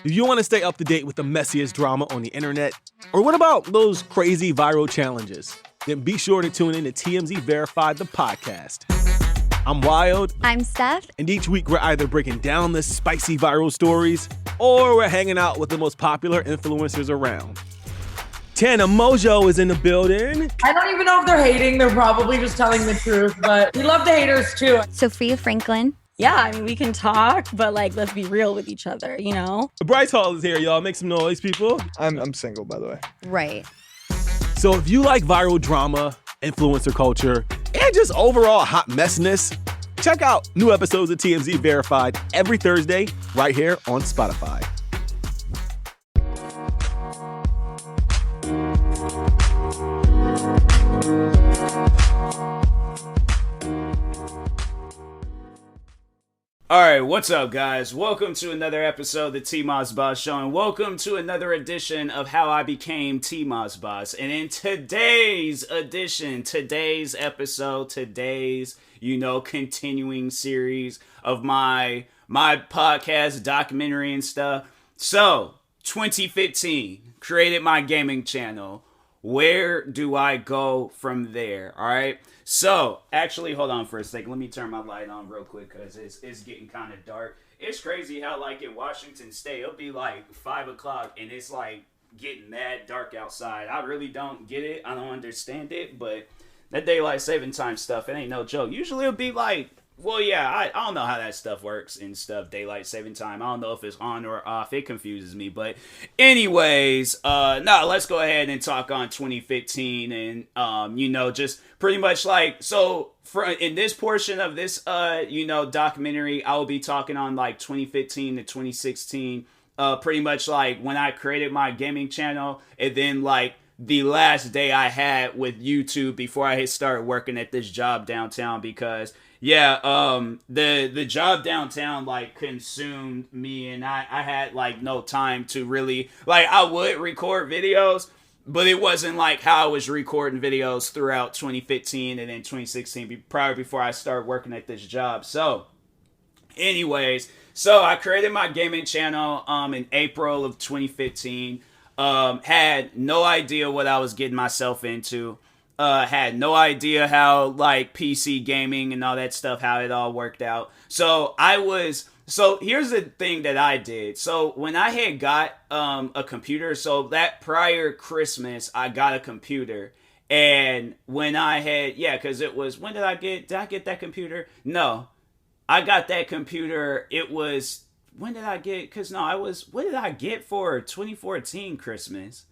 Do you want to stay up to date with the messiest drama on the internet? Or what about those crazy viral challenges? Then be sure to tune in to TMZ Verified, the podcast. I'm Wild. I'm Steph. And each week we're either breaking down the spicy viral stories or we're hanging out with the most popular influencers around. Tana Mojo is in the building. I don't even know if they're hating. They're probably just telling the truth, but we love the haters too. Sophia Franklin. Yeah, I mean, we can talk, but let's be real with each other, you know? Bryce Hall is here, y'all. Make some noise, people. I'm single, by the way. Right. So if you like viral drama, influencer culture, and just overall hot messiness, check out new episodes of TMZ Verified every Thursday right here on Spotify. Alright, what's up guys? Welcome to another episode of the TMossBoss Show, and welcome to another edition of How I Became TMossBoss. And in today's edition, today's episode, today's, continuing series of my podcast, documentary and stuff. So, 2015, created my gaming channel. Where do I go from there? Alright? So, actually, hold on for a second. Let me turn my light on real quick because it's getting kind of dark. It's crazy how, in Washington State, it'll be 5 o'clock and it's getting mad dark outside. I really don't get it. I don't understand it, but that daylight saving time stuff, it ain't no joke. Usually it'll be I don't know how that stuff works and stuff, daylight saving time. I don't know if it's on or off. It confuses me. But anyways, let's go ahead and talk on 2015 and, just pretty much in this portion of this, documentary, I will be talking on 2015 to 2016, pretty much when I created my gaming channel and then the last day I had with YouTube before I had started working at this job downtown because the job downtown consumed me and I had no time to really I would record videos, but it wasn't how I was recording videos throughout 2015 and then 2016 before I started working at this job. So anyways, I created my gaming channel in April of 2015. Had no idea what I was getting myself into. Had no idea how PC gaming and all that stuff, how it all worked out. So here's the thing that I did. So when I had got a computer, so that prior Christmas I got a computer. And when I had because it was, when did I get that computer? No. I got that computer, it was, when did I get, what did I get for 2014 Christmas?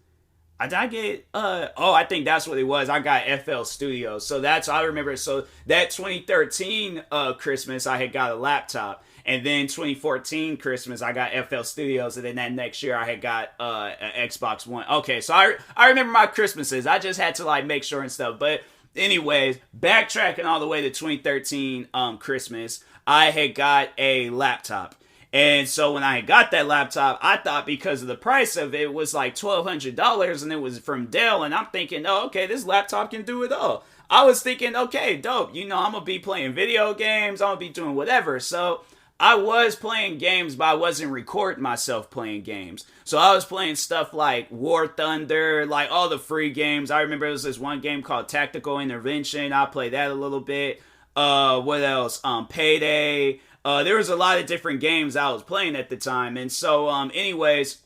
I get, I think that's what it was. I got FL Studios. So I remember, so that 2013 Christmas, I had got a laptop. And then 2014 Christmas, I got FL Studios. And then that next year, I had got an Xbox One. Okay, so I remember my Christmases. I just had to make sure and stuff. But anyways, backtracking all the way to 2013 Christmas, I had got a laptop. And so when I got that laptop, I thought because of the price of it, it was $1,200 and it was from Dell. And I'm thinking, oh, okay, this laptop can do it all. I was thinking, okay, dope. I'm going to be playing video games. I'm going to be doing whatever. So I was playing games, but I wasn't recording myself playing games. So I was playing stuff like War Thunder, all the free games. I remember there was this one game called Tactical Intervention. I played that a little bit. What else? Payday. There was a lot of different games I was playing at the time. And so, anyways,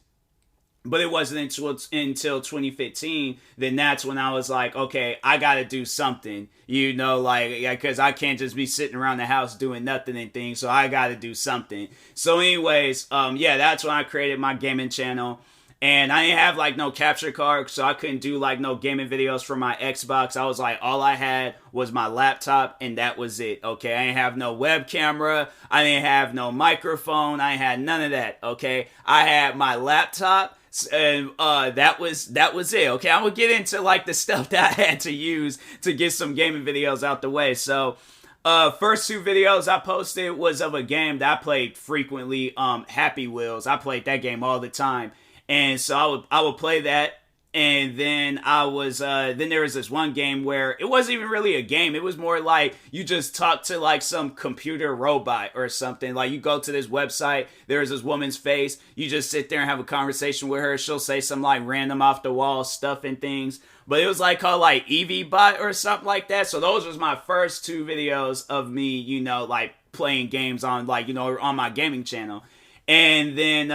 but it wasn't until 2015, then that's when I was okay, I got to do something, because I can't just be sitting around the house doing nothing and things. So I got to do something. So anyways, that's when I created my gaming channel. And I didn't have no capture card, so I couldn't do no gaming videos for my Xbox. I was all I had was my laptop, and that was it. Okay, I didn't have no web camera, I didn't have no microphone, I had none of that. Okay, I had my laptop, and that was it. Okay, I'm gonna get into the stuff that I had to use to get some gaming videos out the way. So first two videos I posted was of a game that I played frequently, Happy Wheels. I played that game all the time. And so I would play that, And then I was, then there was this one game where it wasn't even really a game. It was more like you just talk to like some computer robot or something. Like you go to this website, there's this woman's face. You just sit there and have a conversation with her. She'll say some like random off the wall stuff and things. But it was like called like EVBot or something like that. So those was my first 2 videos of me, you know, like playing games on like, you know, on my gaming channel. And then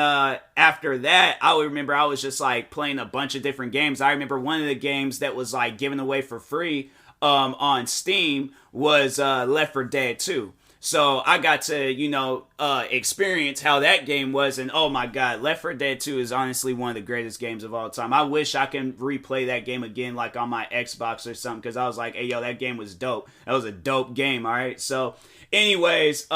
after that, I would remember I was just like playing a bunch of different games. I remember one of the games that was like given away for free on Steam was Left 4 Dead 2. So I got to, you know, experience how that game was. And oh my God, Left 4 Dead 2 is honestly one of the greatest games of all time. I wish I can replay that game again, like on my Xbox or something. Because I was like, hey, yo, that game was dope. That was a dope game, all right? So anyways,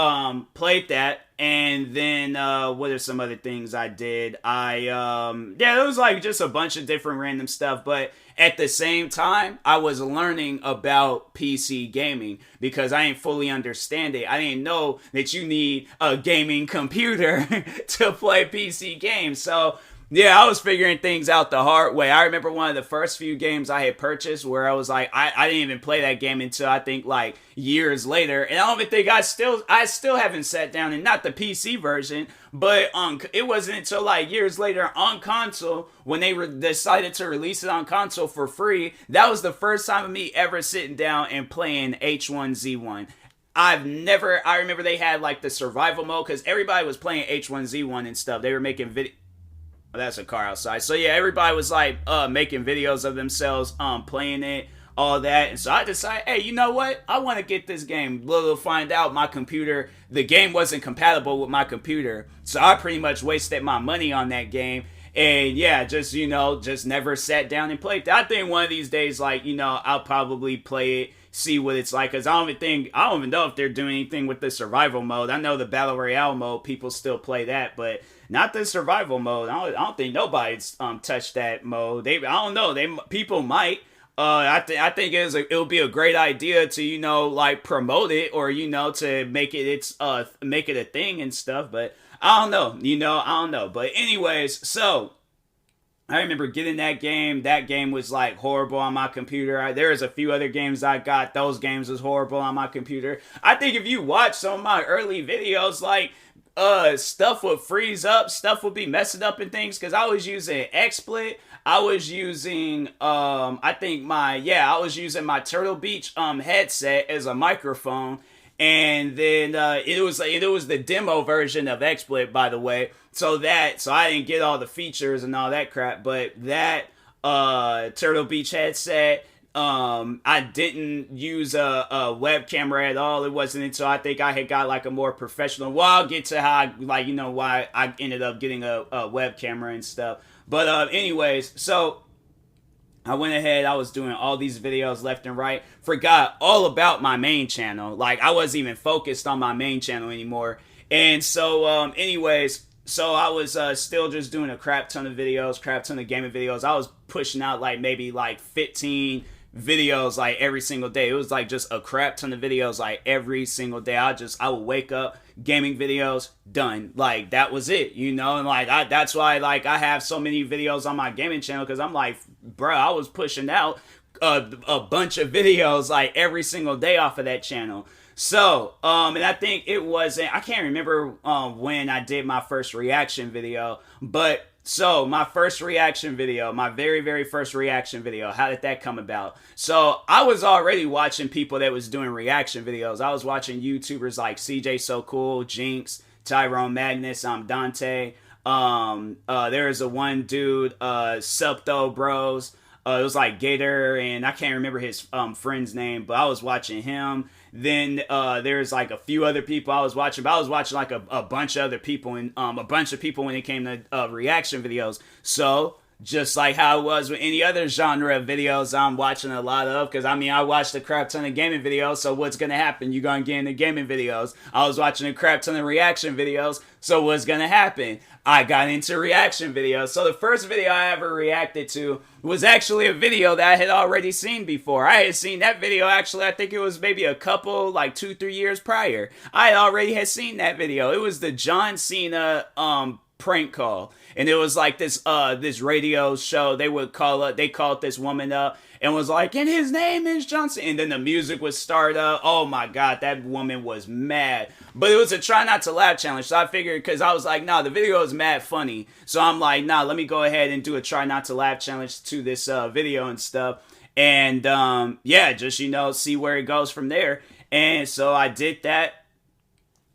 played that. And then, what are some other things I did? Yeah, it was like just a bunch of different random stuff. But at the same time, I was learning about PC gaming because I didn't fully understand it. I didn't know that you need a gaming computer to play PC games. So yeah, I was figuring things out the hard way. I remember one of the first few games I had purchased where I was like, I didn't even play that game until I think like years later. And I don't even think I still haven't sat down, and not the PC version, but it wasn't until like years later on console when they decided to release it on console for free. That was the first time of me ever sitting down and playing H1Z1. I remember they had like the survival mode because everybody was playing H1Z1 and stuff. They were making video. That's a car outside. So yeah, everybody was like making videos of themselves playing it, all that. And so I decided, hey, you know what? I want to get this game. Little to find out my computer, the game wasn't compatible with my computer. So I pretty much wasted my money on that game. And yeah, just, you know, just never sat down and played. I think one of these days, like, you know, I'll probably play it, see what it's like. Because I don't even know if they're doing anything with the survival mode. I know the Battle Royale mode, people still play that, but not the survival mode. I don't think nobody's touched that mode. I don't know. People might. I think it'll be a great idea to, you know, like promote it, or, you know, to make it a thing and stuff. But I don't know. You know, I don't know. But anyways, so I remember getting that game. That game was like horrible on my computer. There's a few other games I got. Those games was horrible on my computer. I think if you watch some of my early videos, like stuff would freeze up, stuff would be messing up and things, because I was using XSplit. I was using I was using my Turtle Beach headset as a microphone. And then it was the demo version of XSplit, by the way. So I didn't get all the features and all that crap. But that Turtle Beach headset, I didn't use a web camera at all. It wasn't until I think I had got like a more professional. Well, I'll get to how why I ended up getting a web camera and stuff. But anyways, so I went ahead, I was doing all these videos left and right, forgot all about my main channel. Like, I wasn't even focused on my main channel anymore. And so, anyways, so I was still just doing a crap ton of videos, crap ton of gaming videos. I was pushing out like maybe like 15 videos like every single day. It was like just a crap ton of videos like every single day. I would wake up, gaming videos, done. Like, that was it, you know? And like that's why like I have so many videos on my gaming channel, because I'm like, bro, I was pushing out a bunch of videos like every single day off of that channel. So and I think I can't remember when I did my first reaction video, but so my first reaction video, my very, very first reaction video, how did that come about? So I was already watching people that was doing reaction videos. I was watching YouTubers like CJ So Cool, Jinx, Tyrone Magnus, Dante. There's a one dude, Subtho Bros. It was like Gator, and I can't remember his friend's name, but I was watching him. Then there's like a few other people I was watching, but I was watching like a bunch of other people, and a bunch of people when it came to reaction videos. So just like how it was with any other genre of videos I'm watching a lot of, because I mean, I watched a crap ton of gaming videos, so what's going to happen? You're going to get into gaming videos. I was watching a crap ton of reaction videos, so what's going to happen? I got into reaction videos. So the first video I ever reacted to was actually a video that I had already seen before. I had seen that video actually, I think it was maybe a couple, like 2-3 years prior. I already had seen that video. It was the John Cena prank call, and it was like this radio show. They called this woman up and was like, and his name is Johnson, and then the music would start up. Oh my god, that woman was mad. But it was a try not to laugh challenge, so I figured, because I was like, nah, the video is mad funny, so I'm like, nah, let me go ahead and do a try not to laugh challenge to this video and stuff, and just see where it goes from there. And so I did that.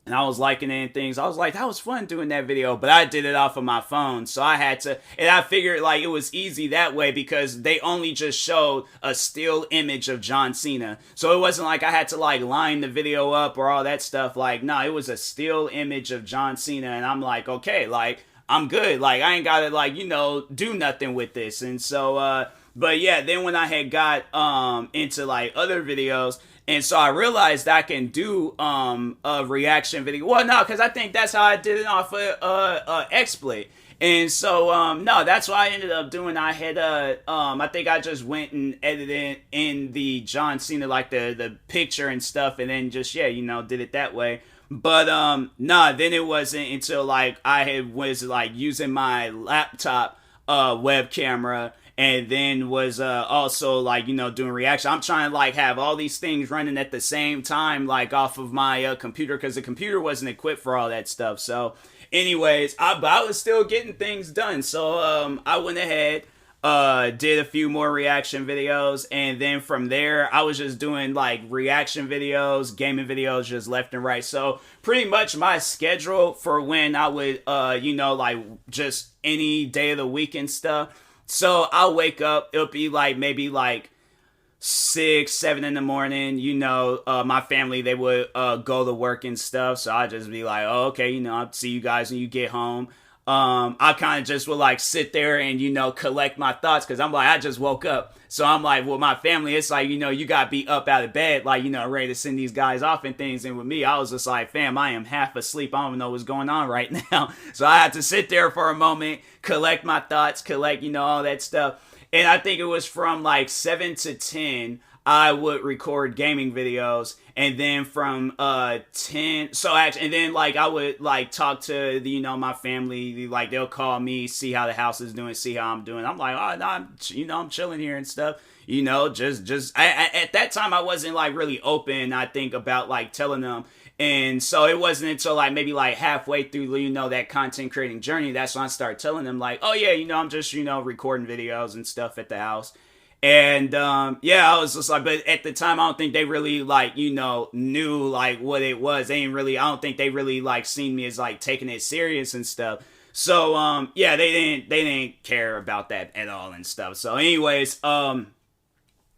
And I was liking it and things. I was like, that was fun doing that video. But I did it off of my phone. So I had to. And I figured like it was easy that way because they only just showed a still image of John Cena. So it wasn't like I had to like line the video up or all that stuff. Like, no, it was a still image of John Cena. And I'm like, okay, like, I'm good. Like, I ain't got to like, do nothing with this. And so, but yeah, then when I had got into like other videos, and so I realized I can do a reaction video. Well, no, because I think that's how I did it off of XSplit. And so, no, that's what I ended up doing. I had, I think I just went and edited in the John Cena, like the picture and stuff, and then just, did it that way. But, then it wasn't until, like, was, like, using my laptop web camera, and then was also like doing reaction. I'm trying to like have all these things running at the same time, like off of my computer, because the computer wasn't equipped for all that stuff. So anyways, I was still getting things done. So I went ahead, did a few more reaction videos, and then from there I was just doing like reaction videos, gaming videos, just left and right. So pretty much my schedule for when I would like just any day of the week and stuff. So I'll wake up, it'll be like maybe like 6, 7 in the morning, my family, they would go to work and stuff. So I just be like, oh, okay, I'll see you guys when you get home. I kind of just would like sit there and, collect my thoughts, because I'm like, I just woke up. So I'm like, well, my family, it's like, you got to be up out of bed, like, ready to send these guys off and things. And with me, I was just like, fam, I am half asleep. I don't even know what's going on right now. So I had to sit there for a moment, collect my thoughts, collect, all that stuff. And I think it was from like 7 to 10, I would record gaming videos. And then from 10, and then like I would like talk to the, my family, like they'll call me, see how the house is doing, see how I'm doing. I'm like, oh no, I'm chilling here and stuff. At that time I wasn't like really open, I think, about like telling them. And so it wasn't until like maybe like halfway through, that content creating journey, that's when I started telling them like, oh yeah, I'm just, recording videos and stuff at the house. And, I was just like, but at the time, I don't think they really, like, knew, like, what it was. I don't think they really, like, seen me as, like, taking it serious and stuff. So, they didn't care about that at all and stuff. So, anyways, I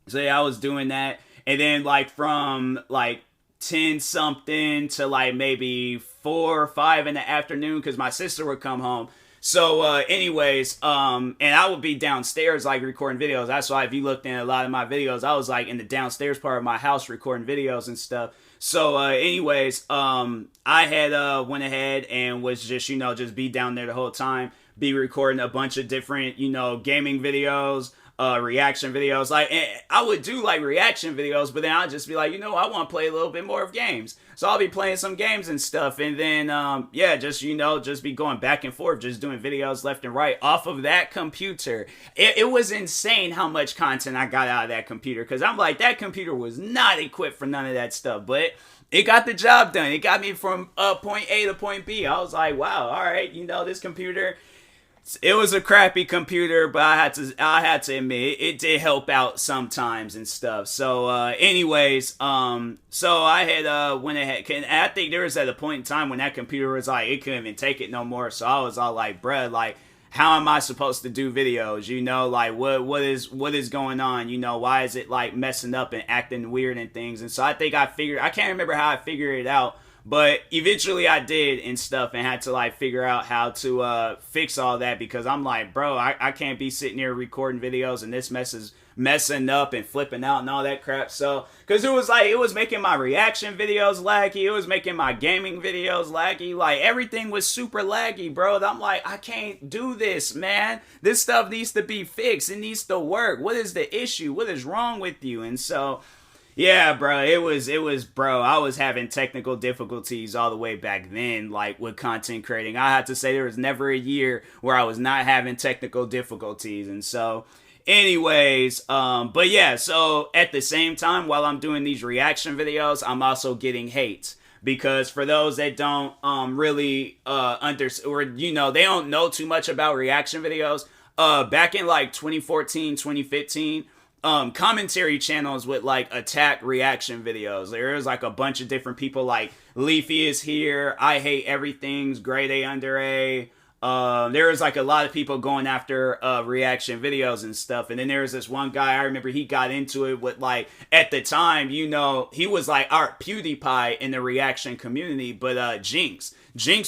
was doing that. And then, like, from, like, 10-something to, like, maybe 4 or 5 in the afternoon, because my sister would come home. So, and I would be downstairs, like, recording videos. That's why if you looked in a lot of my videos, I was, like, in the downstairs part of my house recording videos and stuff. So, I had, went ahead and was just, just be down there the whole time, be recording a bunch of different, gaming videos, reaction videos. Like, I would do, like, reaction videos, but then I'd just be like, I want to play a little bit more of games. So I'll be playing some games and stuff, and then, just be going back and forth, just doing videos left and right off of that computer. It was insane how much content I got out of that computer, because I'm like, that computer was not equipped for none of that stuff, but it got the job done. It got me from point A to point B. I was like, wow, all right, this computer, it was a crappy computer, but I had to admit it did help out sometimes and stuff. So, so I had went ahead, and I think there was at a point in time when that computer was like, it couldn't even take it no more. So I was all like, bruh, like, how am I supposed to do videos? Like, what is going on? Why is it like messing up and acting weird and things? And so I think I can't remember how I figured it out. But eventually I did and stuff, and had to like figure out how to fix all that, because I'm like, bro, I can't be sitting here recording videos and this messing up and flipping out and all that crap. So, because it was making my reaction videos laggy, it was making my gaming videos laggy, like everything was super laggy, bro. I'm like, I can't do this, man. This stuff needs to be fixed. It needs to work. What is the issue? What is wrong with you? And so, Yeah, bro, bro, I was having technical difficulties all the way back then, like with content creating. I have to say there was never a year where I was not having technical difficulties. And so, anyways, but yeah, so at the same time, while I'm doing these reaction videos, I'm also getting hate. Because for those that don't really understand, or, you know, they don't know too much about reaction videos, back in like 2014, 2015, commentary channels would like attack reaction videos. There was like a bunch of different people, like Leafy is here, I hate everything's grade A under A. There was like a lot of people going after reaction videos and stuff. And then there was this one guy, I remember he got into it with, like, at the time, you know, he was like our PewDiePie in the reaction community, but Jinx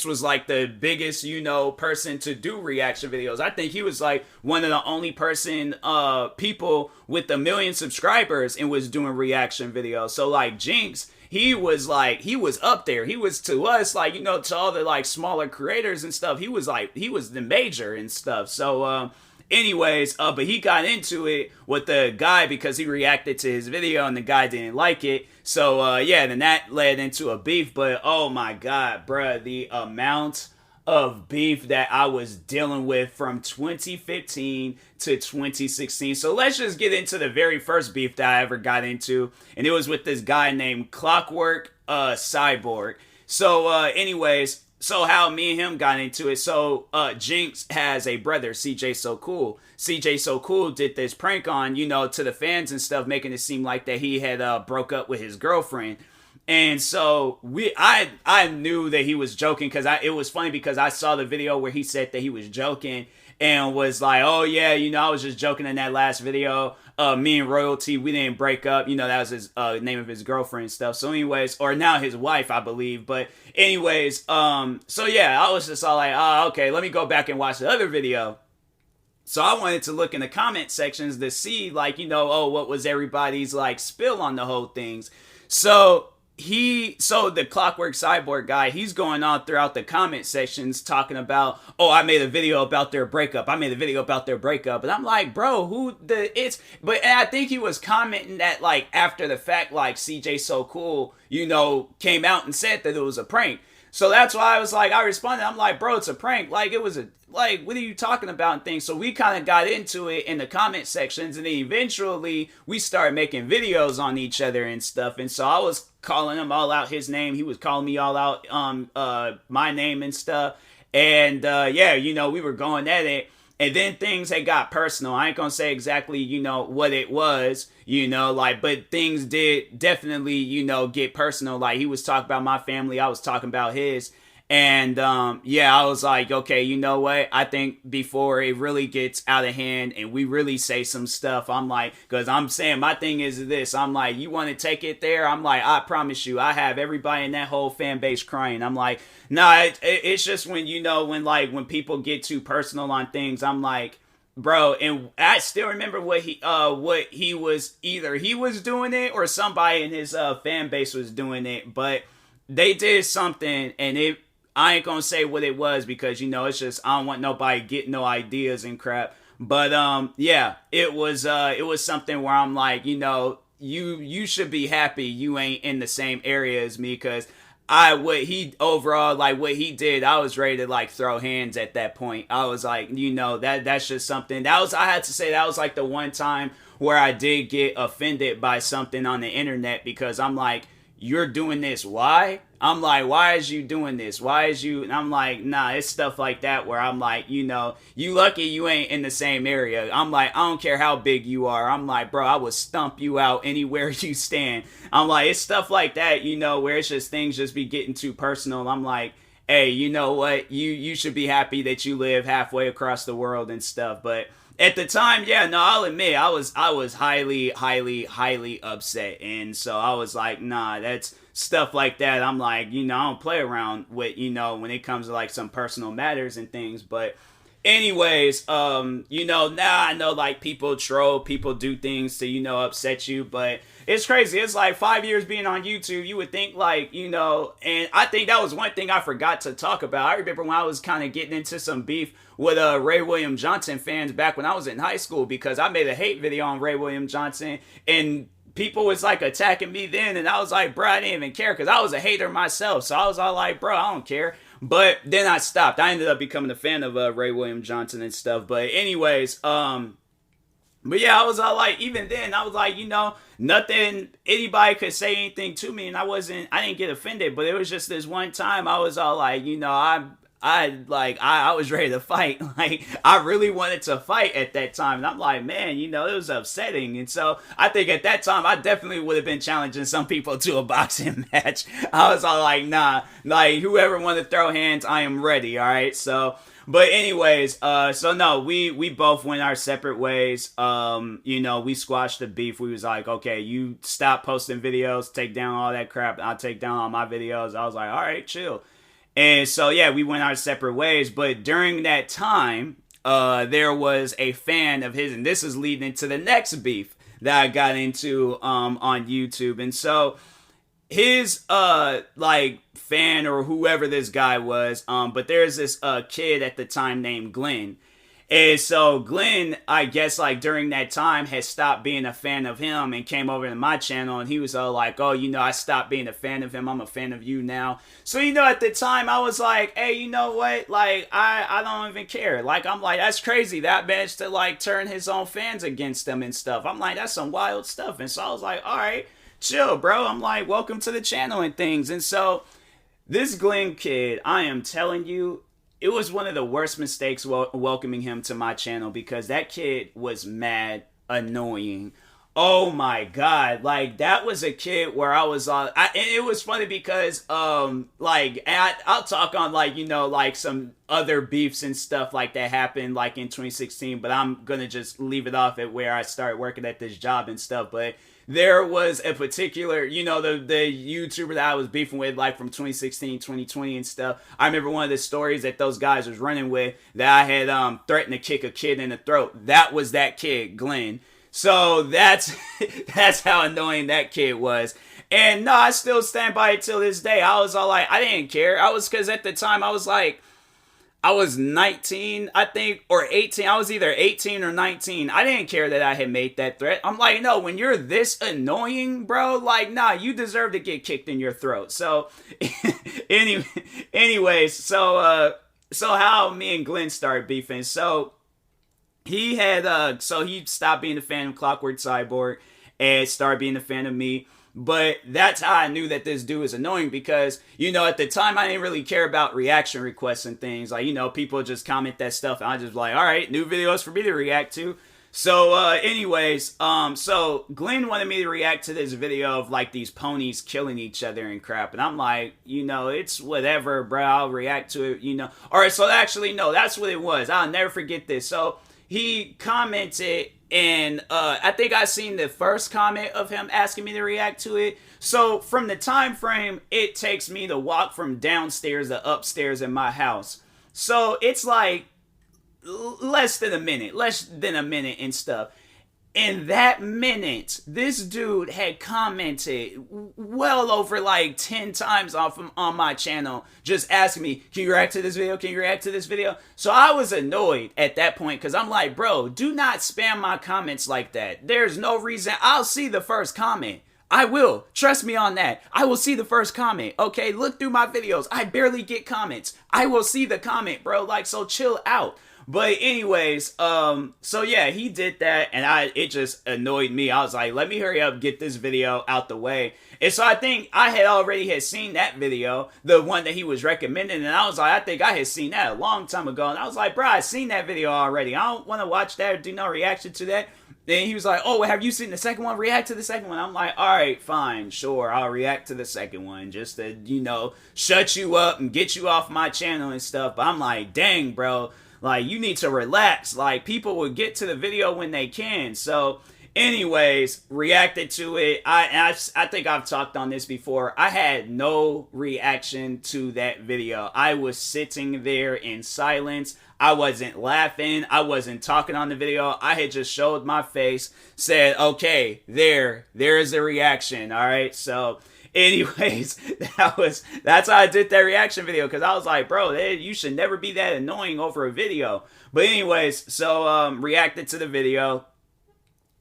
was like the biggest, you know, person to do reaction videos. I think he was like one of the only people with 1 million subscribers and was doing reaction videos. So like Jinx, he was up there. He was, to us, like, you know, to all the like smaller creators and stuff, he was the major and stuff. So anyways, but he got into it with the guy because he reacted to his video and the guy didn't like it. So yeah, then that led into a beef. But oh my god, bruh, the amount of beef that I was dealing with from 2015 to 2016. So let's just get into the very first beef that I ever got into, and it was with this guy named Clockwork Cyborg. So anyways, so how me and him got into it. So Jinx has a brother, CJ So Cool. CJ So Cool did this prank on, you know, to the fans and stuff, making it seem like that he had broke up with his girlfriend. And so I knew that he was joking, because it was funny because I saw the video where he said that he was joking and was like, oh yeah, you know, I was just joking in that last video. Me and Royalty, we didn't break up. You know, that was his name of his girlfriend and stuff. So anyways, or now his wife, I believe. But anyways, so yeah, I was just all like, oh, okay, let me go back and watch the other video. So I wanted to look in the comment sections to see, like, you know, oh, what was everybody's like spill on the whole things. So the Clockwork Cyborg guy, he's going on throughout the comment sections talking about, oh, I made a video about their breakup. And I'm like, bro, but I think he was commenting that, like, after the fact, like, CJ So Cool, you know, came out and said that it was a prank. So that's why I responded. I'm like, bro, it's a prank. Like, what are you talking about and things? So we kind of got into it in the comment sections, and then eventually we started making videos on each other and stuff. And so I was calling him all out his name. He was calling me all out my name and stuff. And yeah, you know, we were going at it. And then things had got personal. I ain't gonna say exactly, you know, what it was, you know, like, but things did definitely, you know, get personal. Like, he was talking about my family, I was talking about his. And yeah, I was like, okay, you know what? I think before it really gets out of hand and we really say some stuff, I'm like, because I'm saying my thing is this, I'm like, you want to take it there? I'm like, I promise you, I have everybody in that whole fan base crying. I'm like, nah, it's just when, you know, when people get too personal on things, I'm like, bro. And I still remember what he was, either he was doing it or somebody in his fan base was doing it, but they did something, and I ain't gonna say what it was because, you know, it's just, I don't want nobody getting no ideas and crap. But yeah, it was something where I'm like, you know, you should be happy you ain't in the same area as me, because what he did, I was ready to like throw hands at that point. I was like, you know, that's just something I had to say that was like the one time where I did get offended by something on the internet, because I'm like, you're doing this, why? I'm like, why is you doing this? Why is you? And I'm like, nah, it's stuff like that where I'm like, you know, you lucky you ain't in the same area. I'm like, I don't care how big you are. I'm like, bro, I would stump you out anywhere you stand. I'm like, it's stuff like that, you know, where it's just things just be getting too personal. I'm like, hey, you know what? You should be happy that you live halfway across the world and stuff. But at the time, yeah, no, I'll admit, I was highly, highly, highly upset. And so I was like, nah, that's stuff like that. I'm like, you know, I don't play around with, you know, when it comes to like some personal matters and things. But anyways, you know, now I know like people troll, people do things to, you know, upset you, but it's crazy. It's like 5 years being on YouTube, you would think like, you know, and I think that was one thing I forgot to talk about. I remember when I was kind of getting into some beef with Ray William Johnson fans back when I was in high school, because I made a hate video on Ray William Johnson, and people was like attacking me then, and I was like, bro, I didn't even care because I was a hater myself. So I was all like, bro, I don't care. But then I stopped. I ended up becoming a fan of Ray William Johnson and stuff. But anyways, but yeah, I was all like, even then, I was like, nothing, anybody could say anything to me, and I didn't get offended. But it was just this one time I was all like, I was ready to fight. Like, I really wanted to fight at that time. And I'm like, man, it was upsetting. And so I think at that time, I definitely would have been challenging some people to a boxing match. I was all like, nah, like, whoever wanted to throw hands, I am ready. All right. So, but anyways, so no, we both went our separate ways. We squashed the beef. We was like, okay, you stop posting videos, take down all that crap. I'll take down all my videos. I was like, all right, chill. And so, yeah, we went our separate ways. But during that time, there was a fan of his, and this is leading into the next beef that I got into on YouTube. And so his fan or whoever this guy was, but there's this kid at the time named Glenn. And so Glenn, I guess, like, during that time had stopped being a fan of him and came over to my channel, and he was all like, oh, I stopped being a fan of him. I'm a fan of you now. So, at the time I was like, hey, you know what? Like, I don't even care. Like, I'm like, that's crazy. That managed to, like, turn his own fans against him and stuff. I'm like, that's some wild stuff. And so I was like, all right, chill, bro. I'm like, welcome to the channel and things. And so this Glenn kid, I am telling you, it was one of the worst mistakes welcoming him to my channel, because that kid was mad annoying. Oh my God. Like, that was a kid where I was and it was funny because, I'll talk on, like, some other beefs and stuff like that happened, like, in 2016, but I'm gonna just leave it off at where I started working at this job and stuff. But there was a particular, the YouTuber that I was beefing with, like, from 2016, 2020 and stuff. I remember one of the stories that those guys was running with, that I had threatened to kick a kid in the throat. That was that kid, Glenn. So that's how annoying that kid was. And no, I still stand by it till this day. I was all like, I didn't care. Because at the time I was like, I was 19, I think, or 18. I was either 18 or 19. I didn't care that I had made that threat. I'm like, no, when you're this annoying, bro, like, nah, you deserve to get kicked in your throat. So, anyways, so how me and Glenn started beefing. So, he had, he stopped being a fan of Clockwork Cyborg and started being a fan of me. But that's how I knew that this dude was annoying, because, at the time I didn't really care about reaction requests and things. Like, people just comment that stuff, and I just like, all right, new videos for me to react to. So, anyways, so Glenn wanted me to react to this video of, like, these ponies killing each other and crap. And I'm like, it's whatever, bro. I'll react to it, All right, so actually, no, that's what it was. I'll never forget this. So he commented, and I think I seen the first comment of him asking me to react to it. So from the time frame it takes me to walk from downstairs to upstairs in my house, so it's like less than a minute and stuff. In that minute, this dude had commented well over like 10 times on my channel, just asking me, can you react to this video? Can you react to this video? So I was annoyed at that point, because I'm like, bro, do not spam my comments like that. There's no reason. I'll see the first comment. I will. Trust me on that. I will see the first comment. Okay, look through my videos. I barely get comments. I will see the comment, bro. Like, so chill out. But anyways, so yeah, he did that, and it just annoyed me. I was like, let me hurry up, get this video out the way. And so I think I had already seen that video, the one that he was recommending, and I was like, I think I had seen that a long time ago. And I was like, bro, I seen that video already. I don't want to watch that or do no reaction to that. Then he was like, oh, well, have you seen the second one? React to the second one. I'm like, all right, fine, sure, I'll react to the second one, just to, shut you up and get you off my channel and stuff. But I'm like, dang, bro. Like, you need to relax. Like, people will get to the video when they can. So, anyways, reacted to it. I think I've talked on this before. I had no reaction to that video. I was sitting there in silence. I wasn't laughing. I wasn't talking on the video. I had just showed my face, said, okay, there is a reaction. All right. So, anyways, that's how I did that reaction video, because I was like, bro, you should never be that annoying over a video. But anyways, so reacted to the video.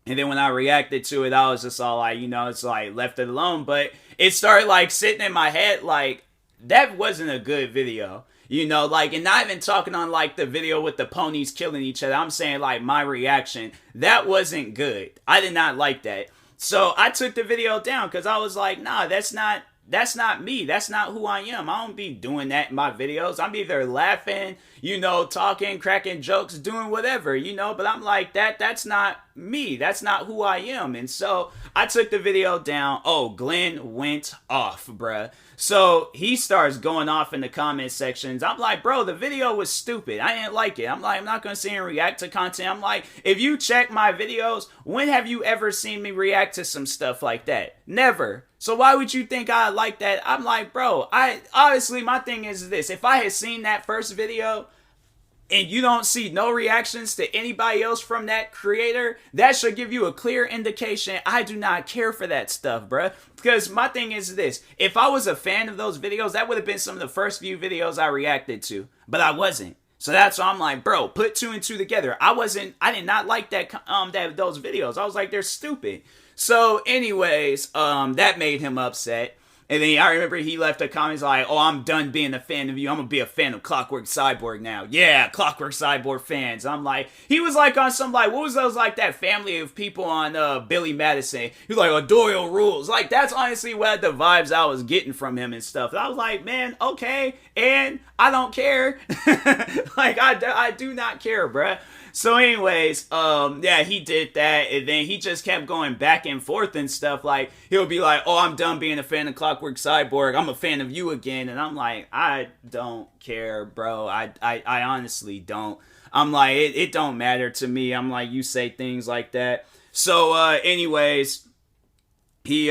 And then when I reacted to it, I was just all like, it's like left it alone. But it started like sitting in my head like, that wasn't a good video. Like, and not even talking on like the video with the ponies killing each other. I'm saying like my reaction, that wasn't good. I did not like that. So I took the video down because I was like, nah, that's not me. That's not who I am. I don't be doing that in my videos. I'm either laughing, talking, cracking jokes, doing whatever, but I'm like, that's not me. That's not who I am. And so I took the video down. Oh, Glenn went off, bruh. So he starts going off in the comment sections. I'm like, bro, the video was stupid. I didn't like it. I'm like, I'm not going to sit and react to content. I'm like, if you check my videos, when have you ever seen me react to some stuff like that? Never. So why would you think I like that? I'm like, bro, obviously my thing is this. If I had seen that first video and you don't see no reactions to anybody else from that creator, that should give you a clear indication I do not care for that stuff, bruh. Because my thing is this. If I was a fan of those videos, that would have been some of the first few videos I reacted to. But I wasn't. So that's why I'm like, bro, put 2 and 2 together. I did not like those videos. I was like, they're stupid. So anyways, that made him upset. And then I remember he left a comment like, oh, I'm done being a fan of you. I'm going to be a fan of Clockwork Cyborg now. Yeah, Clockwork Cyborg fans. I'm like, he was like on some like, what was those like that family of people on Billy Madison? He was like, Doyle rules. Like, that's honestly what the vibes I was getting from him and stuff. And I was like, man, okay. And I don't care. Like, I do not care, bruh. So anyways, yeah, he did that, and then he just kept going back and forth and stuff. Like, he'll be like, oh, I'm done being a fan of Clockwork Cyborg. I'm a fan of you again. And I'm like, I don't care, bro. I honestly don't. I'm like, it don't matter to me. I'm like, you say things like that. So, anyways, he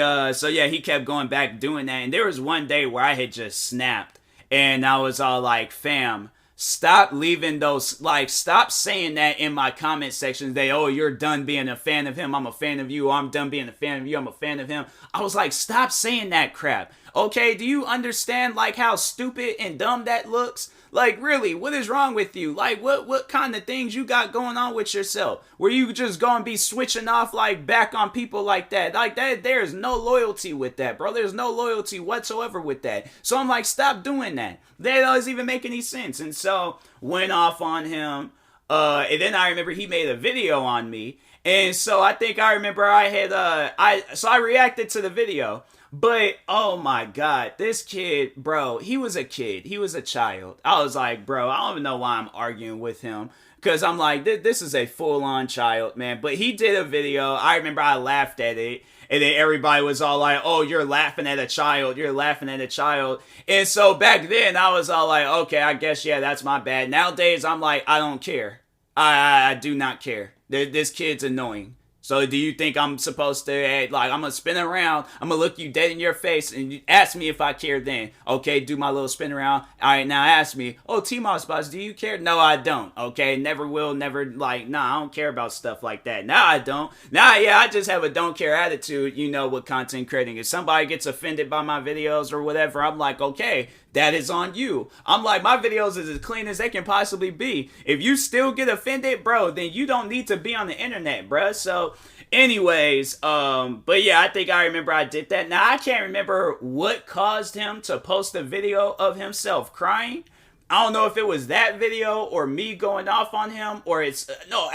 kept going back doing that. And there was one day where I had just snapped, and I was all like, fam, stop leaving those, like, stop saying that in my comment sections. You're done being a fan of him. I'm a fan of you. Or I'm done being a fan of you. I'm a fan of him. I was like, stop saying that crap. Okay, do you understand, like, how stupid and dumb that looks? Like, really, what is wrong with you? Like, what kind of things you got going on with yourself? Where you just gonna be switching off, like, back on people like that? Like, that, there's no loyalty with that, bro. There's no loyalty whatsoever with that. So I'm like, stop doing that. That doesn't even make any sense. And so, went off on him. And then I remember he made a video on me. And so I think I remember I had, I reacted to the video. But, oh my God, this kid, bro, he was a kid. He was a child. I was like, bro, I don't even know why I'm arguing with him. Because I'm like, this is a full-on child, man. But he did a video. I remember I laughed at it. And then everybody was all like, oh, you're laughing at a child. You're laughing at a child. And so back then, I was all like, okay, I guess, yeah, that's my bad. Nowadays, I'm like, I don't care. I do not care. This kid's annoying. So do you think I'm supposed to, like, I'm going to spin around, I'm going to look you dead in your face, and you ask me if I care then. Okay, do my little spin around. All right, now ask me, oh, TMossBoss, do you care? No, I don't. Okay, never will, never, like, nah, I don't care about stuff like that. Nah, I don't. Nah, yeah, I just have a don't care attitude, with content creating. If somebody gets offended by my videos or whatever, I'm like, okay, that is on you. I'm like, my videos is as clean as they can possibly be. If you still get offended, bro, then you don't need to be on the internet, bro. So, anyways, but yeah, I think I remember I did that. Now, I can't remember what caused him to post a video of himself crying. I don't know if it was that video or me going off on him, or it's, no,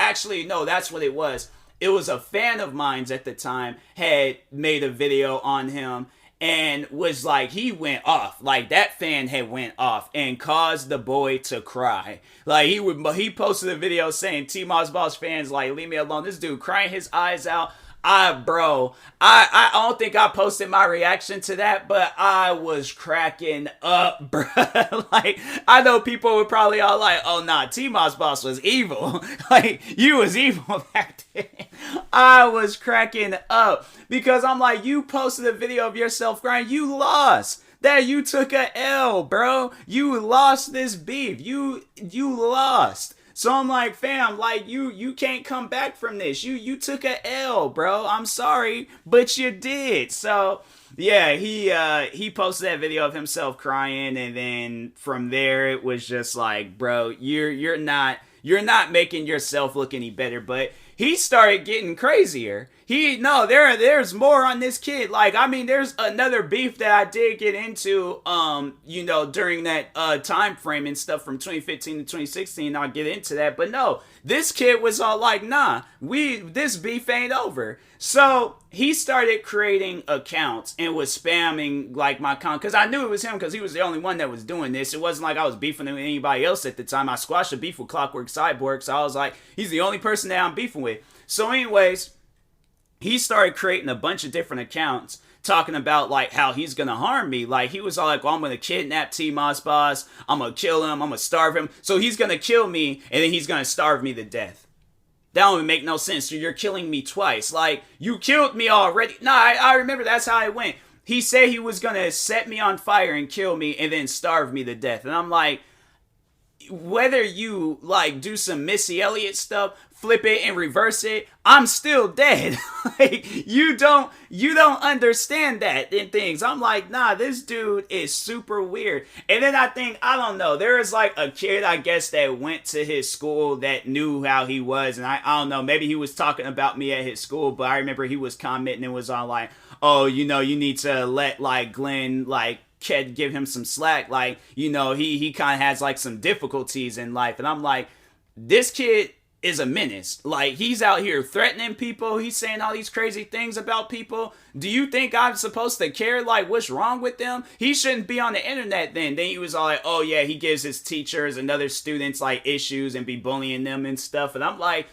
that's what it was. It was a fan of mine's at the time had made a video on him, and was like, he went off. Like, that fan had went off and caused the boy to cry. Like, he posted a video saying, TMossBoss fans, like, leave me alone. This dude crying his eyes out. I don't think I posted my reaction to that, but I was cracking up, bro. Like, I know people were probably all like, oh, nah, TMossBoss was evil. Like, you was evil back then. I was cracking up because I'm like, you posted a video of yourself crying. You lost. That you took a L, bro. You lost this beef. You lost. So I'm like, fam, like, you can't come back from this. You took a L, bro. I'm sorry, but you did. So, yeah, he posted that video of himself crying, and then from there it was just like, bro, you're not making yourself look any better. But he started getting crazier. There's more on this kid. Like, I mean, there's another beef that I did get into, during that time frame and stuff from 2015 to 2016. I'll get into that. But no, this kid was all like, nah, this beef ain't over. So he started creating accounts and was spamming like my account, because I knew it was him because he was the only one that was doing this. It wasn't like I was beefing with anybody else at the time. I squashed the beef with Clockwork Cyborg, so I was like, he's the only person that I'm beefing with. So anyways, he started creating a bunch of different accounts talking about like how he's gonna harm me. Like, he was all like, well, I'm gonna kidnap TMossBoss, I'm gonna kill him, I'm gonna starve him. So he's gonna kill me and then he's gonna starve me to death. That don't even make no sense. So you're killing me twice. Like, you killed me already. No, I remember that's how it went. He said he was gonna set me on fire and kill me and then starve me to death. And I'm like, whether you like do some Missy Elliott stuff, flip it and reverse it, I'm still dead. Like, you don't understand that in things. I'm like, nah, this dude is super weird. And then I don't know, there is like a kid, I guess, that went to his school that knew how he was, and I don't know, maybe he was talking about me at his school, but I remember he was commenting and was all like, oh, you need to let like Glenn like give him some slack, like, he kind of has like some difficulties in life. And I'm like, this kid is a menace. Like, he's out here threatening people, he's saying all these crazy things about people. Do you think I'm supposed to care like what's wrong with them? He shouldn't be on the internet. Then he was all like, oh yeah, he gives his teachers and other students like issues and be bullying them and stuff. And I'm like,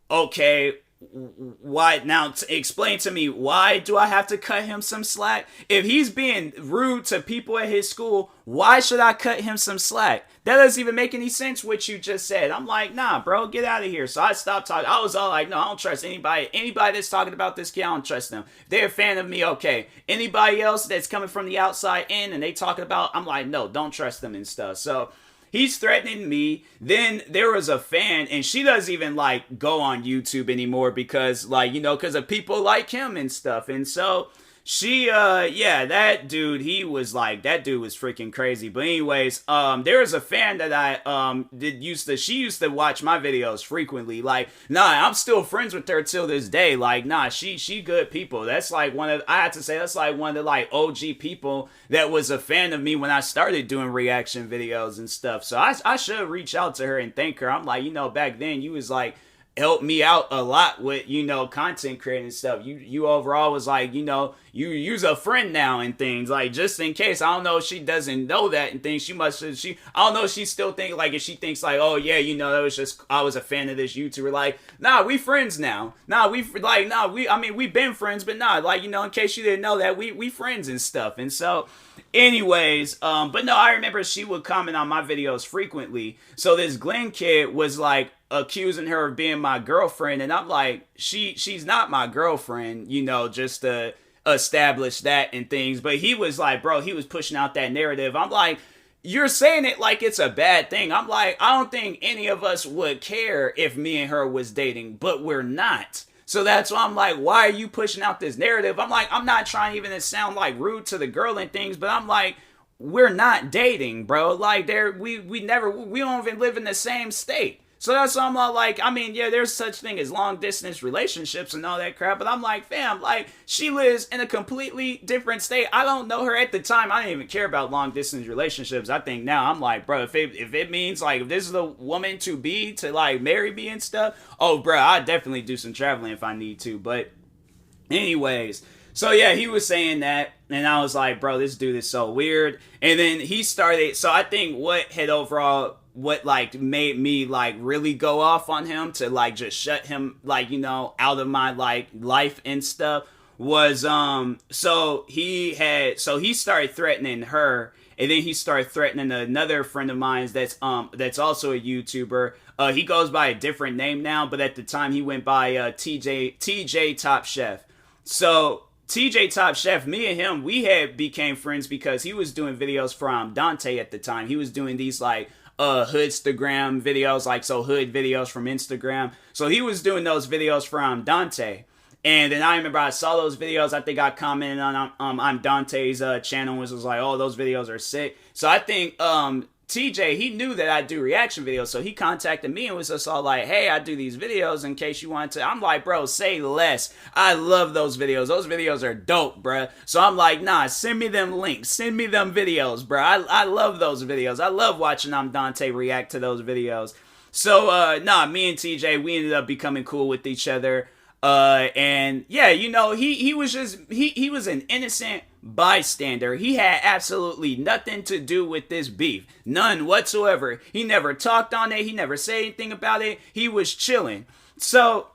okay, why now? Explain to me, why do I have to cut him some slack? If he's being rude to people at his school, why should I cut him some slack? That doesn't even make any sense what you just said. I'm like, nah, bro, get out of here. So I stopped talking. I was all like, no, I don't trust anybody that's talking about this kid. I don't trust them. If they're a fan of me, okay. Anybody else that's coming from the outside in and they talking about, I'm like, no, don't trust them and stuff. So he's threatening me. Then there was a fan, and she doesn't even like go on YouTube anymore because because of people like him and stuff. And so she, that dude was freaking crazy. But anyways, there was a fan that she used to watch my videos frequently. Like, nah, I'm still friends with her till this day. Like, nah, she good people. That's like that's like one of the like OG people that was a fan of me when I started doing reaction videos and stuff. So I should reach out to her and thank her. I'm like, back then you was like, helped me out a lot with, content creating and stuff. You overall was like, you's a friend now and things, like, just in case. I don't know if she doesn't know that and things. I don't know if she still think, like, if she thinks like, oh yeah, that was just, I was a fan of this YouTuber. Like, nah, we friends now. We've been friends, but nah, like, in case you didn't know that, we friends and stuff. And so anyways, but no, I remember she would comment on my videos frequently. So this Glenn kid was like accusing her of being my girlfriend, and I'm like, she's not my girlfriend, just to establish that and things. But he was like, bro, he was pushing out that narrative. I'm like, you're saying it like it's a bad thing. I'm like, I don't think any of us would care if me and her was dating, but we're not. So that's why I'm like, why are you pushing out this narrative? I'm like, I'm not trying even to sound like rude to the girl and things, but I'm like, we're not dating, bro. Like, we don't even live in the same state. So that's why I'm like, there's such thing as long distance relationships and all that crap, but I'm like, fam, like, she lives in a completely different state. I don't know her at the time. I didn't even care about long distance relationships. I think now I'm like, bro, if it means like, if this is the woman to be to like marry me and stuff, oh, bro, I'd definitely do some traveling if I need to. But anyways, so yeah, he was saying that, and I was like, bro, this dude is so weird. And then he started, so I think what like made me like really go off on him to like just shut him like, out of my like life and stuff was, so he started threatening her, and then he started threatening another friend of mine that's also a YouTuber. He goes by a different name now, but at the time he went by TJ Top Chef. So TJ Top Chef, me and him, we had became friends because he was doing videos from Dante at the time. He was doing these like Hoodstagram videos, like, so hood videos from Instagram. So he was doing those videos from Dante. And then I remember I saw those videos. I think I commented on Dante's channel and was like, oh, those videos are sick. So I think TJ, he knew that I do reaction videos, so he contacted me and was just all like, hey, I do these videos in case you want to. I'm like, bro, say less. I love those videos. Those videos are dope, bruh. So I'm like, nah, send me them links. Send me them videos, bruh. I love those videos. I love watching Dante react to those videos. So, me and TJ, we ended up becoming cool with each other. And yeah, you know, he was just, he was an innocent bystander. He had absolutely nothing to do with this beef. None whatsoever. He never talked on it. He never said anything about it. He was chilling. So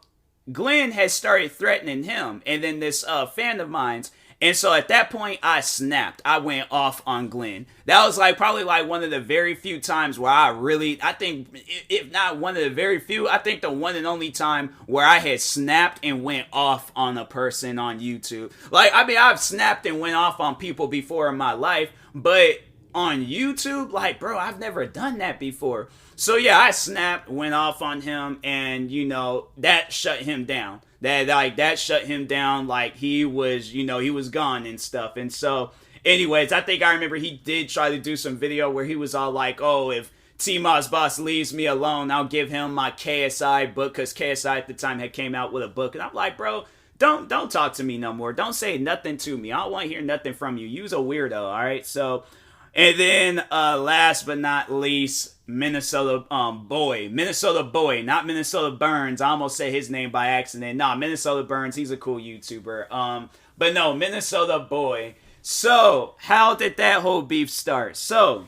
Glenn had started threatening him, and then this fan of mine's. And so at that point, I snapped. I went off on Glenn. That was probably one of the very few times where I think, if not one of the very few, I think the one and only time where I had snapped and went off on a person on YouTube. I've snapped and went off on people before in my life, but on YouTube, bro, I've never done that before. So yeah, I snapped, went off on him, and, you know, that shut him down. That shut him down. He was, you know, he was gone and stuff. And so, anyways, I think I remember he did try to do some video where he was all like, oh, if TMossBoss leaves me alone, I'll give him my KSI book, because KSI at the time had came out with a book. And I'm like, bro, don't talk to me no more. Don't say nothing to me. I don't want to hear nothing from you. You's a weirdo, all right? So, and then last but not least, Minnesota boy, not Minnesota Burns. I almost said his name by accident. Nah, Minnesota Burns, he's a cool YouTuber. But no, Minnesota boy. So, how did that whole beef start? So,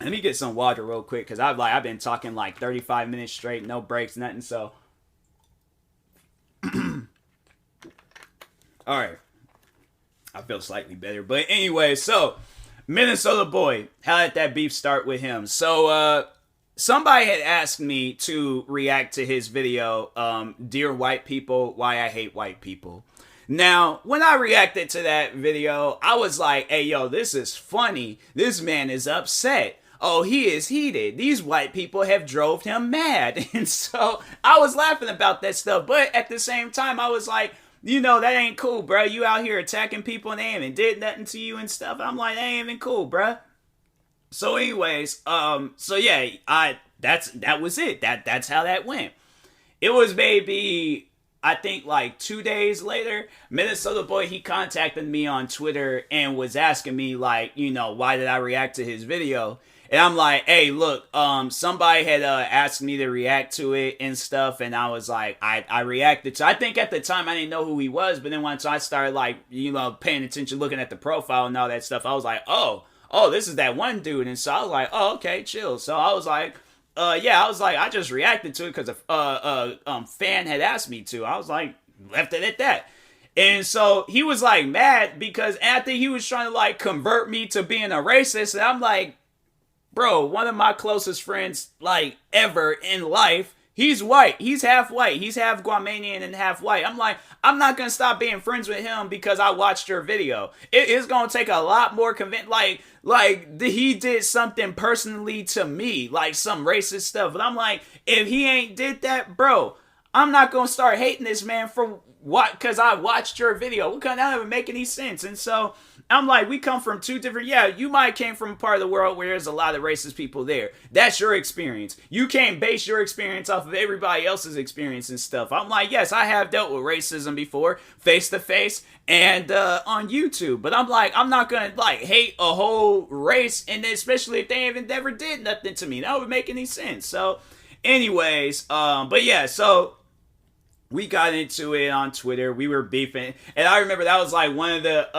let me get some water real quick, because I've been talking 35 minutes straight, no breaks, nothing. So, all right, I feel slightly better. But anyway, so Minnesota boy, how did that beef start with him? So, somebody had asked me to react to his video, Dear White People, Why I Hate White People. Now, when I reacted to that video, I was like, hey, yo, this is funny. This man is upset. Oh, he is heated. These white people have drove him mad. And so I was laughing about that stuff. But at the same time, I was like, you know, that ain't cool, bro. You out here attacking people and they ain't even did nothing to you and stuff. I'm like, that ain't even cool, bro. So anyways, so yeah, that was it. That's how that went. It was maybe, I think 2 days later, Minnesota boy, he contacted me on Twitter and was asking me you know, why did I react to his video? And I'm like, hey, look, somebody had asked me to react to it and stuff, and I was like, I reacted to. I think at the time I didn't know who he was, but then once I started you know, paying attention, looking at the profile and all that stuff, I was like, oh, this is that one dude. And so I was like, oh, okay, chill. So I was like, I just reacted to it because a fan had asked me to. I was like, left it at that. And so he was mad because I think he was trying to convert me to being a racist. And I'm like, bro, one of my closest friends, ever in life, he's white. He's half white. He's half Guamanian and half white. I'm like, I'm not going to stop being friends with him because I watched your video. It is going to take a lot more he did something personally to me, some racist stuff. But I'm like, if he ain't did that, bro, I'm not going to start hating this man for what? Because I watched your video. That doesn't make any sense. And so I'm like, we come from two different, you might came from a part of the world where there's a lot of racist people there. That's your experience. You can't base your experience off of everybody else's experience and stuff. I'm like, yes, I have dealt with racism before, face to face and on YouTube. But I'm like, I'm not going to hate a whole race, and especially if they even never did nothing to me. That would make any sense. So anyways, but yeah, so we got into it on Twitter. We were beefing. And I remember that was one of the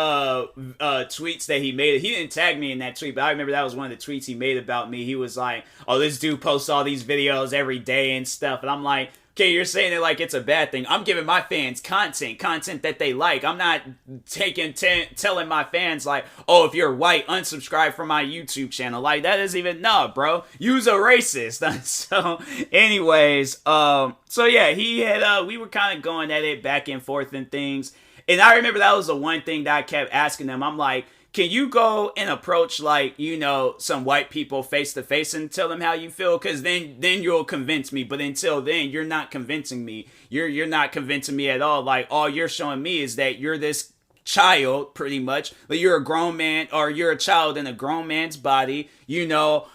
tweets that he made. He didn't tag me in that tweet, but I remember that was one of the tweets he made about me. He was like, oh, this dude posts all these videos every day and stuff. And I'm like, okay, you're saying it it's a bad thing. I'm giving my fans content that they like. I'm not telling my fans oh, if you're white, unsubscribe from my YouTube channel. That isn't even, no, bro. You's a racist. So, anyways, so yeah, he had, we were kind of going at it back and forth and things. And I remember that was the one thing that I kept asking them. I'm like, can you go and approach you know, some white people face to face and tell them how you feel? Because then you'll convince me. But until then, you're not convincing me. You're not convincing me at all. All you're showing me is that you're this child, pretty much. Like, you're a grown man, or you're a child in a grown man's body, you know,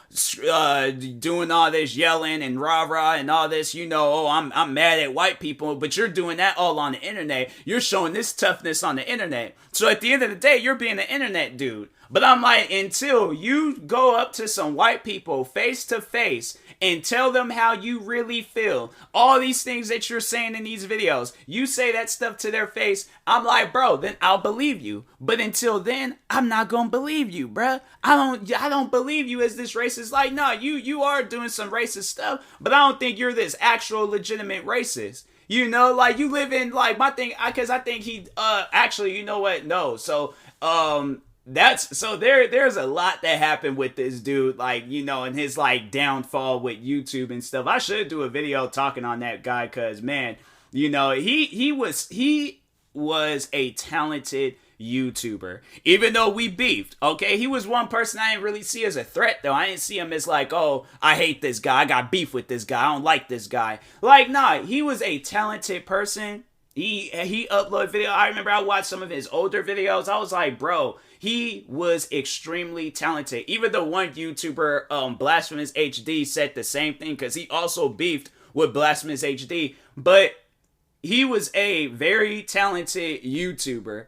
doing all this yelling and rah-rah and all this, you know, oh, I'm mad at white people, but you're doing that all on the internet. You're showing this toughness on the internet. So at the end of the day, you're being an internet dude. But I'm like, until you go up to some white people face to face and tell them how you really feel, all these things that you're saying in these videos, you say that stuff to their face, I'm like, bro, then I'll believe you. But until then, I'm not gonna believe you, bruh. I don't believe you as this racist. Like, no, you are doing some racist stuff, but I don't think you're this actual legitimate racist. You know, like, you live in, like, my thing, because I think he, actually, you know what, no, so, there's a lot that happened with this dude, like, you know, and his, like, downfall with YouTube and stuff. I should do a video talking on that guy, because, man, you know, he was a talented YouTuber, even though we beefed. Okay, he was one person I didn't really see as a threat, though. I didn't see him as like, oh, I hate this guy, I got beef with this guy, I don't like this guy. Like, nah, he was a talented person. He uploaded video. I remember I watched some of his older videos. I was like, bro, he was extremely talented. Even the one YouTuber, Blasphemous HD, said the same thing, because he also beefed with Blasphemous HD. But he was a very talented YouTuber,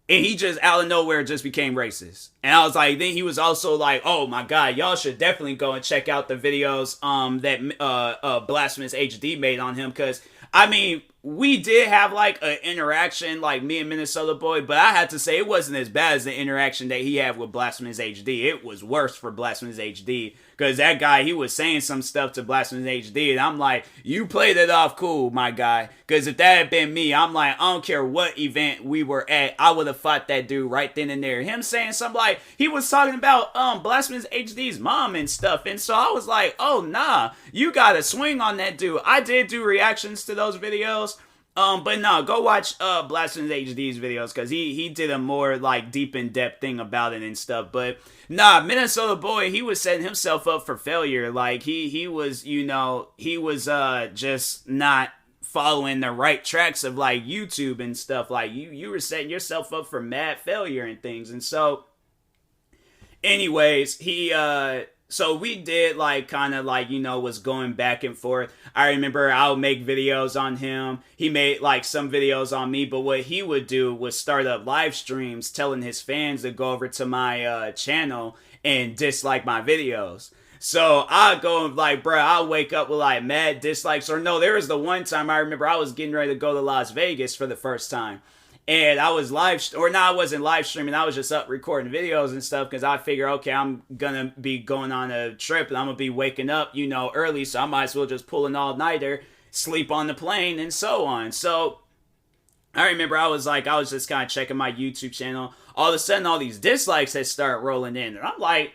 and he just out of nowhere just became racist. And I was like, then he was also like, oh my god, y'all should definitely go and check out the videos that Blasphemous HD made on him, because I mean, we did have like an interaction, like me and Minnesota Boy, but I had to say it wasn't as bad as the interaction that he had with Blasphemous HD. It was worse for Blasphemous HD, because that guy, he was saying some stuff to Blasphemous HD, and I'm like, you played it off cool, my guy, because if that had been me, I'm like, I don't care what event we were at, I would have fought that dude right then and there. Him saying something like, he was talking about Blasphemous HD's mom and stuff, and so I was like, oh nah, you gotta swing on that dude. I did do reactions to those videos, but no, go watch Blasphemous HD's videos, because he did a more like deep in depth thing about it and stuff. But nah, Minnesota Boy, he was setting himself up for failure. Like, he was, you know, he was just not following the right tracks of like YouTube and stuff. Like, you were setting yourself up for mad failure and things. And so anyways, so we did like kind of like, you know, was going back and forth. I remember I would make videos on him. He made like some videos on me, but what he would do was start up live streams telling his fans to go over to my channel and dislike my videos. So I go like, bro, I'll wake up with like mad dislikes. Or no, there was the one time I remember I was getting ready to go to Las Vegas for the first time. And I was I wasn't live streaming. I was just up recording videos and stuff, because I figure, okay, I'm gonna be going on a trip and I'm gonna be waking up, you know, early, so I might as well just pull an all-nighter, sleep on the plane, and so on. So I remember I was just kind of checking my YouTube channel. All of a sudden, all these dislikes had started rolling in, and I'm like,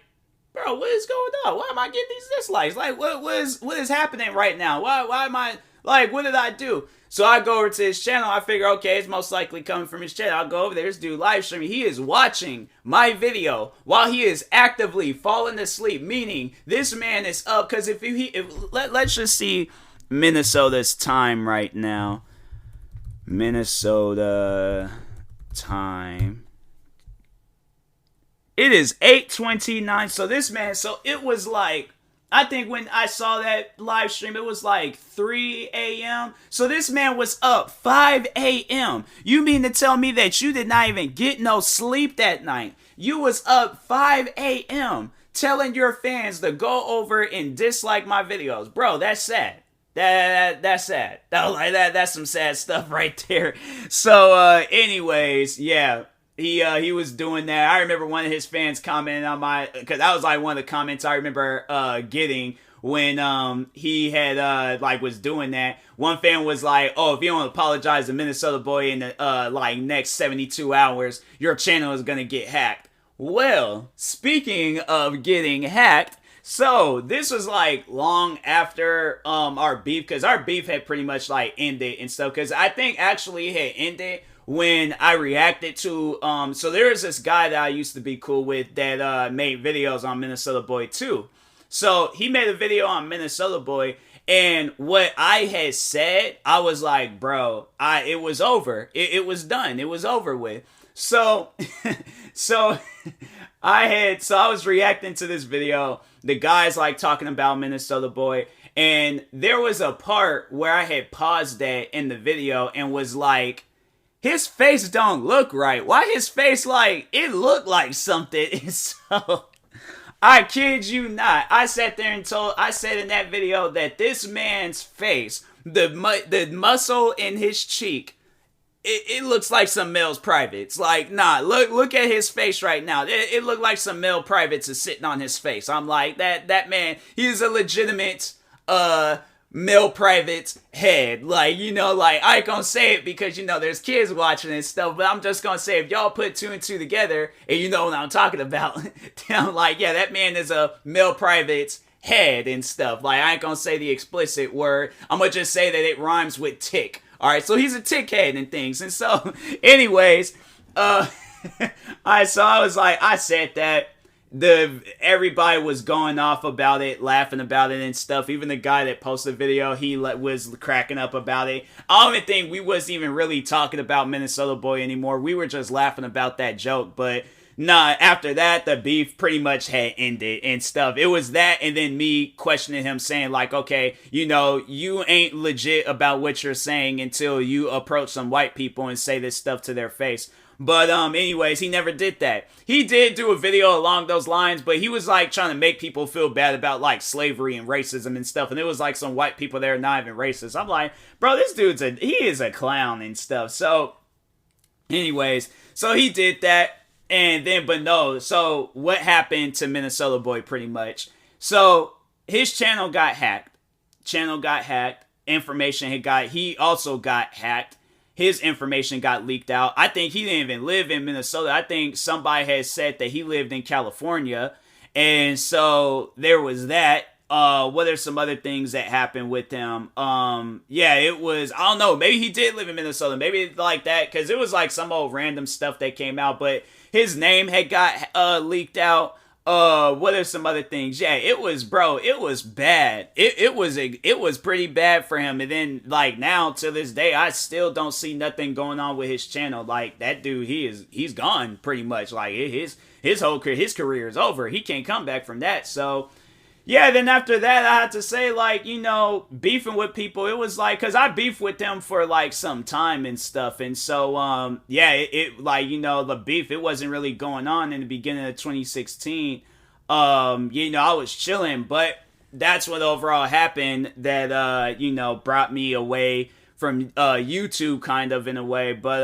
bro, what is going on? Why am I getting these dislikes? Like, what is happening right now? Why am I, like, what did I do? So I go over to his channel. I figure, okay, it's most likely coming from his channel. I'll go over there. This dude live streaming. He is watching my video while he is actively falling asleep. Meaning, this man is up. Because let's just see Minnesota's time right now. Minnesota time. It is 8:29. So this man, so it was like, I think when I saw that live stream, it was like 3 a.m. So this man was up 5 a.m. You mean to tell me that you did not even get no sleep that night? You was up 5 a.m. telling your fans to go over and dislike my videos. Bro, that's sad. That's sad. That's some sad stuff right there. So, anyways, yeah. He was doing that. I remember one of his fans commenting on because that was like one of the comments I remember getting when he had was doing that. One fan was like, oh, if you don't apologize to Minnesota Boy in the next 72 hours, your channel is gonna get hacked. Well, speaking of getting hacked, so this was like long after our beef, because our beef had pretty much like ended and stuff, because I think actually it had ended when I reacted to, so there was this guy that I used to be cool with that made videos on Minnesota Boy too. So he made a video on Minnesota Boy, and what I had said, I was like, bro, it was over. It was done. It was over with. So, so I was reacting to this video. The guy's like talking about Minnesota Boy, and there was a part where I had paused that in the video and was like, his face don't look right. Why his face like, it looked like something. And so, I kid you not, I sat there and I said in that video that this man's face, the muscle in his cheek, it looks like some male's privates. Like, nah, look at his face right now. It looked like some male privates is sitting on his face. I'm like, that man, he's a legitimate, male private's head. Like, you know, like, I ain't gonna say it because, you know, there's kids watching and stuff, but I'm just gonna say if y'all put 2 and 2 together, and you know what I'm talking about, then I'm like, yeah, that man is a male private's head and stuff. Like, I ain't gonna say the explicit word. I'm gonna just say that it rhymes with tick. Alright, so he's a tick head and things. And so, anyways, alright, so I was like, I said that. Everybody was going off about it, laughing about it and stuff. Even the guy that posted the video, he was cracking up about it. I don't even think we was even really talking about Minnesota Boy anymore. We were just laughing about that joke. But nah, after that, the beef pretty much had ended and stuff. It was that, and then me questioning him, saying like, okay, you know, you ain't legit about what you're saying until you approach some white people and say this stuff to their face. But anyways, he never did that. He did do a video along those lines, but he was like trying to make people feel bad about like slavery and racism and stuff. And it was like some white people there not even racist. I'm like, bro, this dude's he is a clown and stuff. So anyways, so he did that. And then, but no, so what happened to Minnesota Boy pretty much? So his channel got hacked. Information he also got hacked. His information got leaked out. I think he didn't even live in Minnesota. I think somebody had said that he lived in California. And so there was that. What are some other things that happened with him? Yeah, it was, I don't know, maybe he did live in Minnesota. Maybe like that, because it was like some old random stuff that came out. But his name had got leaked out. What are some other things? Yeah, it was bad. It was pretty bad for him. And then like now to this day, I still don't see nothing going on with his channel. Like that dude, he's gone pretty much. Like his whole career, his career is over. He can't come back from that. So yeah, then after that, I had to say, like, you know, beefing with people, it was like, because I beefed with them for, like, some time and stuff, and so, yeah, it like, you know, the beef, it wasn't really going on in the beginning of 2016, you know, I was chilling, but that's what overall happened that, you know, brought me away from, YouTube, kind of, in a way, but,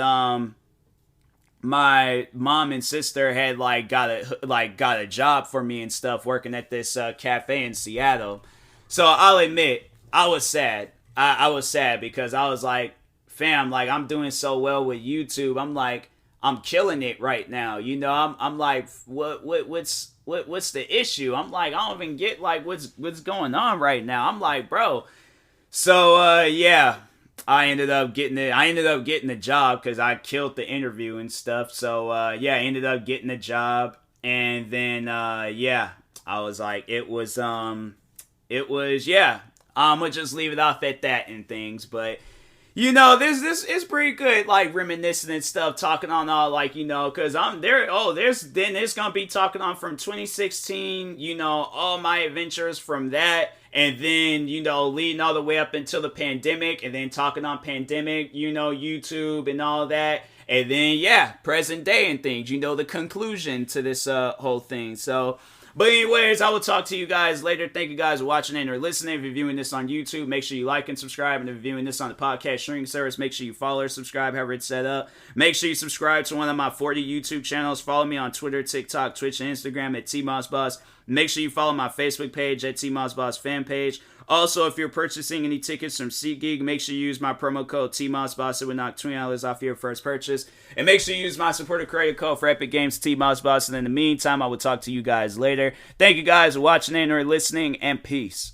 my mom and sister had got a job for me and stuff working at this cafe in Seattle. So I'll admit I was sad. I was sad because I was like, fam, like I'm doing so well with YouTube. I'm like, I'm killing it right now. You know, I'm like, what's the issue? I'm like, I don't even get like what's going on right now. I'm like, bro. So yeah. I ended up getting the job because I killed the interview and stuff. So, yeah, I ended up getting the job. And then, yeah, I was like, yeah, I'm going to just leave it off at that and things. But, you know, this is pretty good, like, reminiscing and stuff, talking on all, like, you know, because there's going to be talking on from 2016, you know, all my adventures from that. And then, you know, leading all the way up until the pandemic, and then talking on pandemic, you know, YouTube and all that. And then, yeah, present day and things, you know, the conclusion to this whole thing. So, but anyways, I will talk to you guys later. Thank you guys for watching and or listening. If you're viewing this on YouTube, make sure you like and subscribe. And if you're viewing this on the podcast streaming service, make sure you follow or subscribe, however it's set up. Make sure you subscribe to one of my 40 YouTube channels. Follow me on Twitter, TikTok, Twitch, and Instagram at TMossBoss. Make sure you follow my Facebook page at TMossBoss fan page. Also, if you're purchasing any tickets from SeatGeek, make sure you use my promo code TMossBoss. It would knock $20 off your first purchase. And make sure you use my supporter credit code for Epic Games, TMossBoss. And in the meantime, I will talk to you guys later. Thank you guys for watching and or listening, and peace.